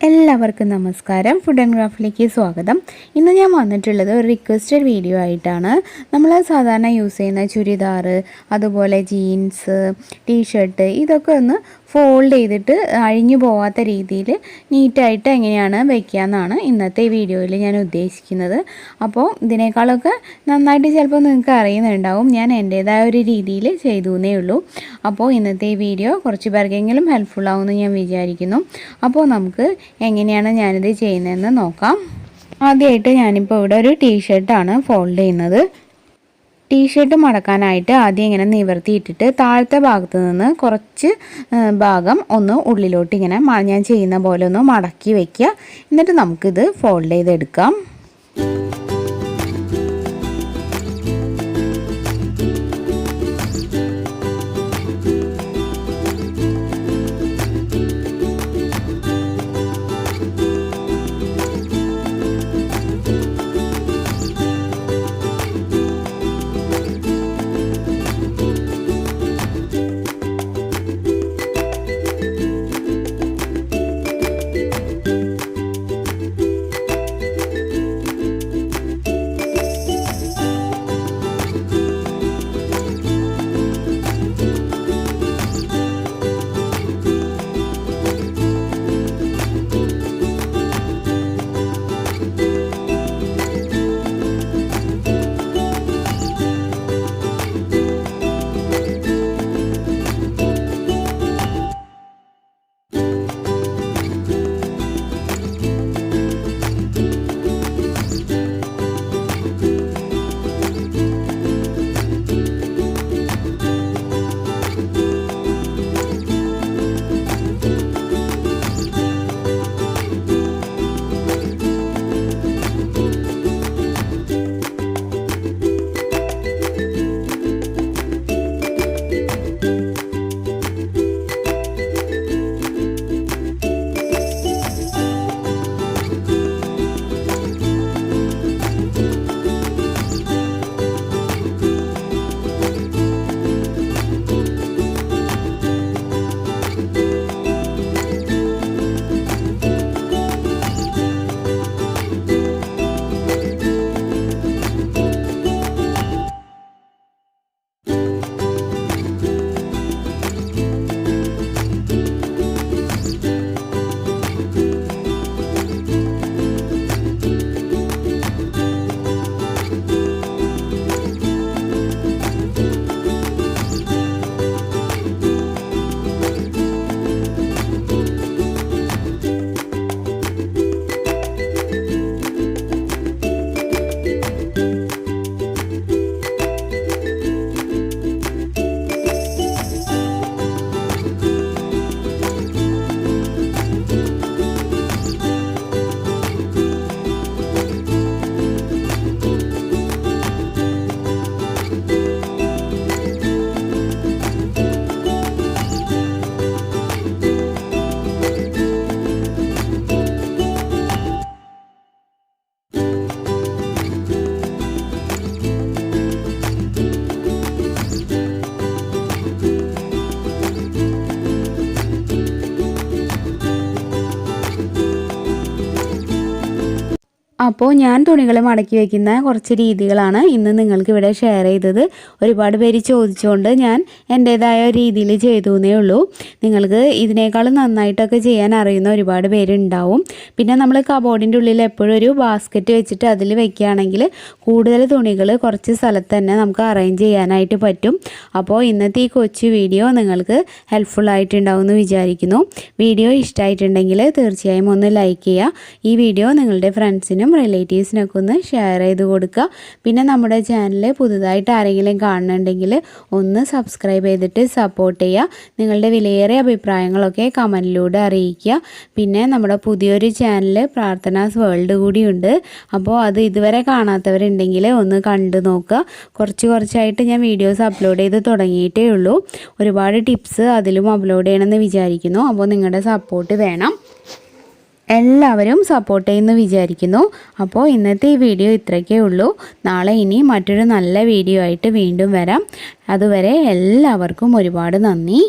എല്ലാവർക്കും നമസ്കാരം. Food and ക്രാഫ്റ്റിലേക്ക് സ്വാഗതം. ഇന്ന് ഞാൻ വന്നിട്ടുള്ളത് ഒരു റിക്വസ്റ്റഡ് വീഡിയോ ആയിട്ടാണ്. നമ്മൾ സാധാരണ യൂസ് ചെയ്യുന്ന ചുരിദാർ, അതുപോലെ ജീൻസ്, ടീഷർട്ട് ഇതൊക്കെ ഒന്ന് ഫോൾഡ് ചെയ്തിട്ട് അഴിഞ്ഞു പോവാത്ത രീതിയിൽ നീറ്റായിട്ട് എങ്ങനെയാണ് വയ്ക്കുകയെന്നാണ് ഇന്നത്തെ വീഡിയോയിൽ ഞാൻ ഉദ്ദേശിക്കുന്നത്. അപ്പോൾ ഇതിനേക്കാളൊക്കെ നന്നായിട്ട് ചിലപ്പോൾ നിങ്ങൾക്ക് അറിയുന്നുണ്ടാവും. ഞാൻ എൻ്റേതായ ഒരു രീതിയിൽ ചെയ്തു എന്നേ ഉള്ളൂ. അപ്പോൾ ഇന്നത്തെ ഈ വീഡിയോ കുറച്ച് പേർക്കെങ്കിലും ഹെൽപ്ഫുൾ ആവുമെന്ന് ഞാൻ വിചാരിക്കുന്നു. അപ്പോൾ നമുക്ക് എങ്ങനെയാണ് ഞാനിത് ചെയ്യുന്നതെന്ന് നോക്കാം. ആദ്യമായിട്ട് ഞാനിപ്പോൾ ഇവിടെ ഒരു ടീഷർട്ടാണ് ഫോൾഡ് ചെയ്യുന്നത്. ടീഷർട്ട് മടക്കാനായിട്ട് ആദ്യം ഇങ്ങനെ നിവർത്തിയിട്ടിട്ട് താഴത്തെ ഭാഗത്ത് നിന്ന് കുറച്ച് ഭാഗം ഒന്ന് ഉള്ളിലോട്ട് ഇങ്ങനെ ഞാൻ ചെയ്യുന്ന പോലെ ഒന്ന് മടക്കി വയ്ക്കുക. എന്നിട്ട് നമുക്കിത് ഫോൾഡ് ചെയ്തെടുക്കാം. അപ്പോൾ ഞാൻ തുണികൾ മടക്കി വയ്ക്കുന്ന കുറച്ച് രീതികളാണ് ഇന്ന് നിങ്ങൾക്ക് ഇവിടെ ഷെയർ ചെയ്തത്. ഒരുപാട് പേര് ചോദിച്ചുകൊണ്ട് ഞാൻ എൻ്റേതായ രീതിയിൽ ചെയ്തു എന്നേ ഉള്ളൂ. നിങ്ങൾക്ക് ഇതിനേക്കാളും നന്നായിട്ടൊക്കെ ചെയ്യാൻ അറിയുന്ന ഒരുപാട് പേരുണ്ടാവും. പിന്നെ നമ്മൾ കബോർഡിൻ്റെ ഉള്ളിൽ എപ്പോഴും ഒരു ബാസ്ക്കറ്റ് വെച്ചിട്ട് അതിൽ വയ്ക്കുകയാണെങ്കിൽ കൂടുതൽ തുണികൾ കുറച്ച് സ്ഥലത്ത് തന്നെ നമുക്ക് അറേഞ്ച് ചെയ്യാനായിട്ട് പറ്റും. അപ്പോൾ ഇന്നത്തെ ഈ കൊച്ചു വീഡിയോ നിങ്ങൾക്ക് ഹെൽപ്ഫുൾ ആയിട്ടുണ്ടാവും എന്ന് വിചാരിക്കുന്നു. വീഡിയോ ഇഷ്ടമായിട്ടുണ്ടെങ്കിൽ തീർച്ചയായും ഒന്ന് ലൈക്ക് ചെയ്യുക. ഈ വീഡിയോ നിങ്ങളുടെ ഫ്രണ്ട്സിനും റിലേറ്റീവ്സിനൊക്കെ ഒന്ന് ഷെയർ ചെയ്ത് കൊടുക്കുക. പിന്നെ നമ്മുടെ ചാനൽ പുതുതായിട്ട് ആരെങ്കിലും കാണുന്നുണ്ടെങ്കിൽ ഒന്ന് സബ്സ്ക്രൈബ് ചെയ്തിട്ട് സപ്പോർട്ട് ചെയ്യുക. നിങ്ങളുടെ വിലയേറിയ അഭിപ്രായങ്ങളൊക്കെ കമൻറ്റിലൂടെ അറിയിക്കുക. പിന്നെ നമ്മുടെ പുതിയൊരു ചാനൽ പ്രാർത്ഥനാസ് വേൾഡ് കൂടിയുണ്ട്. അപ്പോൾ അത് ഇതുവരെ കാണാത്തവരുണ്ടെങ്കിൽ ഒന്ന് കണ്ടു നോക്കുക. കുറച്ചായിട്ട് ഞാൻ വീഡിയോസ് അപ്ലോഡ് ചെയ്ത് തുടങ്ങിയിട്ടേ ഉള്ളൂ. ഒരുപാട് ടിപ്സ് അതിലും അപ്ലോഡ് ചെയ്യണമെന്ന് വിചാരിക്കുന്നു. അപ്പോൾ നിങ്ങളുടെ സപ്പോർട്ട് വേണം. എല്ലാവരും സപ്പോർട്ട് ചെയ്യുമെന്ന് വിചാരിക്കുന്നു. അപ്പോൾ ഇന്നത്തെ ഈ വീഡിയോ ഇത്രയൊക്കെ ഉള്ളൂ. നാളെ ഇനി മറ്റൊരു നല്ല വീഡിയോ ആയിട്ട് വീണ്ടും വരാം. അതുവരെ എല്ലാവർക്കും ഒരുപാട് നന്ദി.